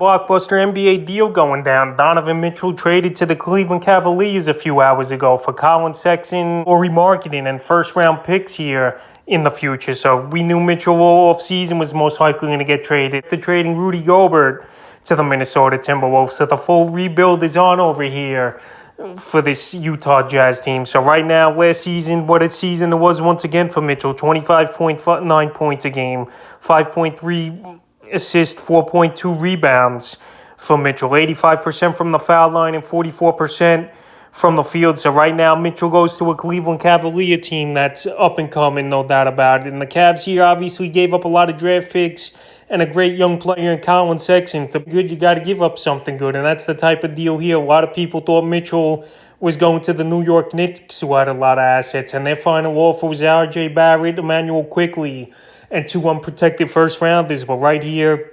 Blockbuster NBA deal going down. Donovan Mitchell traded to the Cleveland Cavaliers a few hours ago for Colin Sexton or remarketing and first-round picks here in the future. So we knew Mitchell all offseason was most likely going to get traded. After trading Rudy Gobert to the Minnesota Timberwolves, so the full rebuild is on over here for this Utah Jazz team. So right now, last season, what a season it was once again for Mitchell. 25.9 points a game, 5.3 assists, 4.2 rebounds for Mitchell. 85% from the foul line and 44% from the field. So right now, Mitchell goes to a Cleveland Cavalier team that's up and coming, no doubt about it. And the Cavs here obviously gave up a lot of draft picks and a great young player in Colin Sexton. To be good, you got to give up something good, and that's the type of deal here. A lot of people thought Mitchell was going to the New York Knicks, who had a lot of assets, and their final offer was R.J. Barrett, Emmanuel Quickly, and 2 unprotected first-rounders. But right here,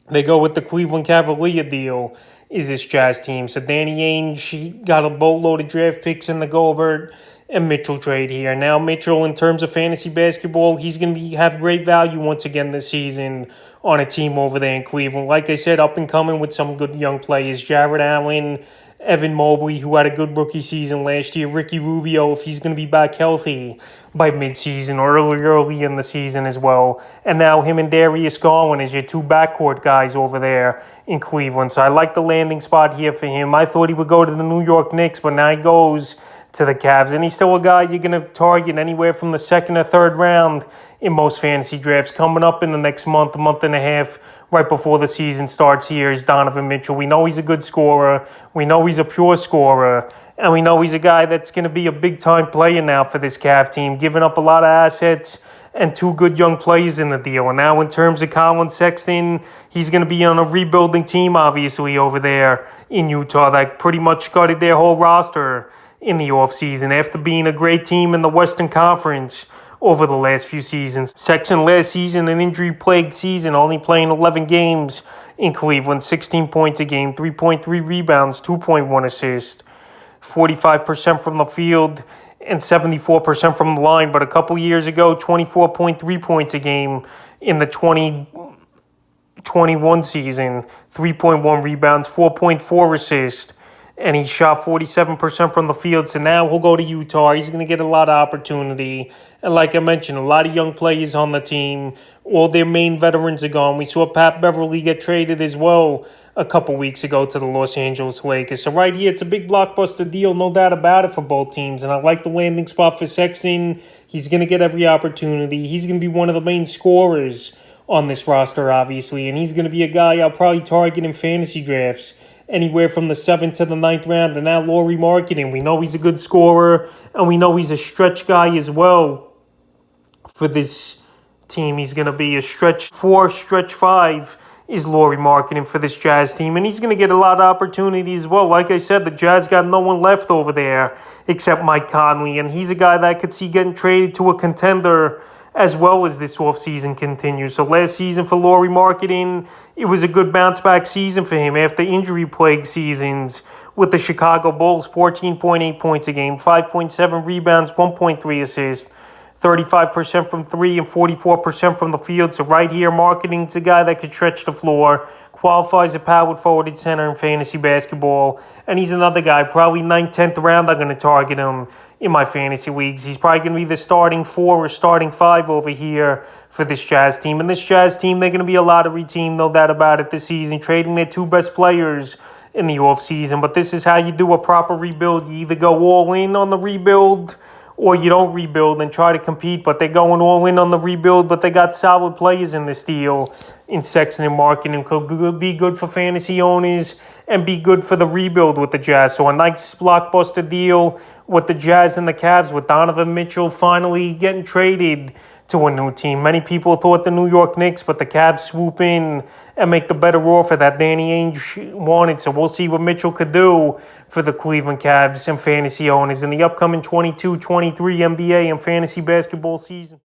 they go with the Cleveland Cavalier deal, is this Jazz team. So Danny Ainge got a boatload of draft picks in the Gobert and Mitchell trade here. Now Mitchell, in terms of fantasy basketball, he's going to have great value once again this season on a team over there in Cleveland. Like I said, up and coming with some good young players. Jared Allen, Evan Mobley, who had a good rookie season last year. Ricky Rubio, if he's going to be back healthy by midseason or early in the season as well. And now him and Darius Garland as your 2 backcourt guys over there in Cleveland. So I like the landing spot here for him. I thought he would go to the New York Knicks, but now he goes to the Cavs. And he's still a guy you're going to target anywhere from the 2nd or 3rd round in most fantasy drafts. Coming up in the next month and a half, right before the season starts here, is Donovan Mitchell. We know he's a good scorer. We know he's a pure scorer. And we know he's a guy that's going to be a big-time player now for this Cav team, giving up a lot of assets and 2 good young players in the deal. And now in terms of Colin Sexton, he's going to be on a rebuilding team, obviously, over there in Utah that pretty much gutted their whole roster in the offseason after being a great team in the Western Conference over the last few seasons. Sexton last season, an injury-plagued season, only playing 11 games in Cleveland, 16 points a game, 3.3 rebounds, 2.1 assists, 45% from the field and 74% from the line. But a couple years ago, 24.3 points a game in the 2021 season, 3.1 rebounds, 4.4 assists, and he shot 47% from the field. So now he'll go to Utah. He's going to get a lot of opportunity. And like I mentioned, a lot of young players on the team. All their main veterans are gone. We saw Pat Beverly get traded as well a couple weeks ago to the Los Angeles Lakers. So right here, it's a big blockbuster deal, no doubt about it, for both teams. And I like the landing spot for Sexton. He's going to get every opportunity. He's going to be one of the main scorers on this roster, obviously. And he's going to be a guy I'll probably target in fantasy drafts anywhere from the 7th to the 9th round. And now Lauri Markkanen, we know he's a good scorer, and we know he's a stretch guy as well for this team. He's going to be a stretch 4, stretch 5 is Lauri Markkanen for this Jazz team. And he's going to get a lot of opportunity as well. Like I said, the Jazz got no one left over there except Mike Conley. And he's a guy that I could see getting traded to a contender as well as this offseason continues. So last season for Lauri Markkanen, it was a good bounce-back season for him after injury-plagued seasons with the Chicago Bulls. 14.8 points a game, 5.7 rebounds, 1.3 assists, 35% from 3 and 44% from the field. So right here, Markkanen's a guy that could stretch the floor, qualifies a power forward at center in fantasy basketball. And he's another guy, probably 9th, 10th round, I'm going to target him in my fantasy leagues. He's probably going to be the starting 4 or starting 5 over here for this Jazz team. And this Jazz team, they're going to be a lottery team, no doubt about it, this season, trading their 2 best players in the offseason. But this is how you do a proper rebuild. You either go all in on the rebuild or you don't rebuild and try to compete. But they're going all in on the rebuild, but they got solid players in this deal in Sexton and Markkanen. Could be good for fantasy owners and be good for the rebuild with the Jazz. So a nice blockbuster deal with the Jazz and the Cavs, with Donovan Mitchell finally getting traded to a new team. Many people thought the New York Knicks, but the Cavs swoop in and make the better offer that Danny Ainge wanted. So we'll see what Mitchell could do for the Cleveland Cavs and fantasy owners in the upcoming 22-23 NBA and fantasy basketball season.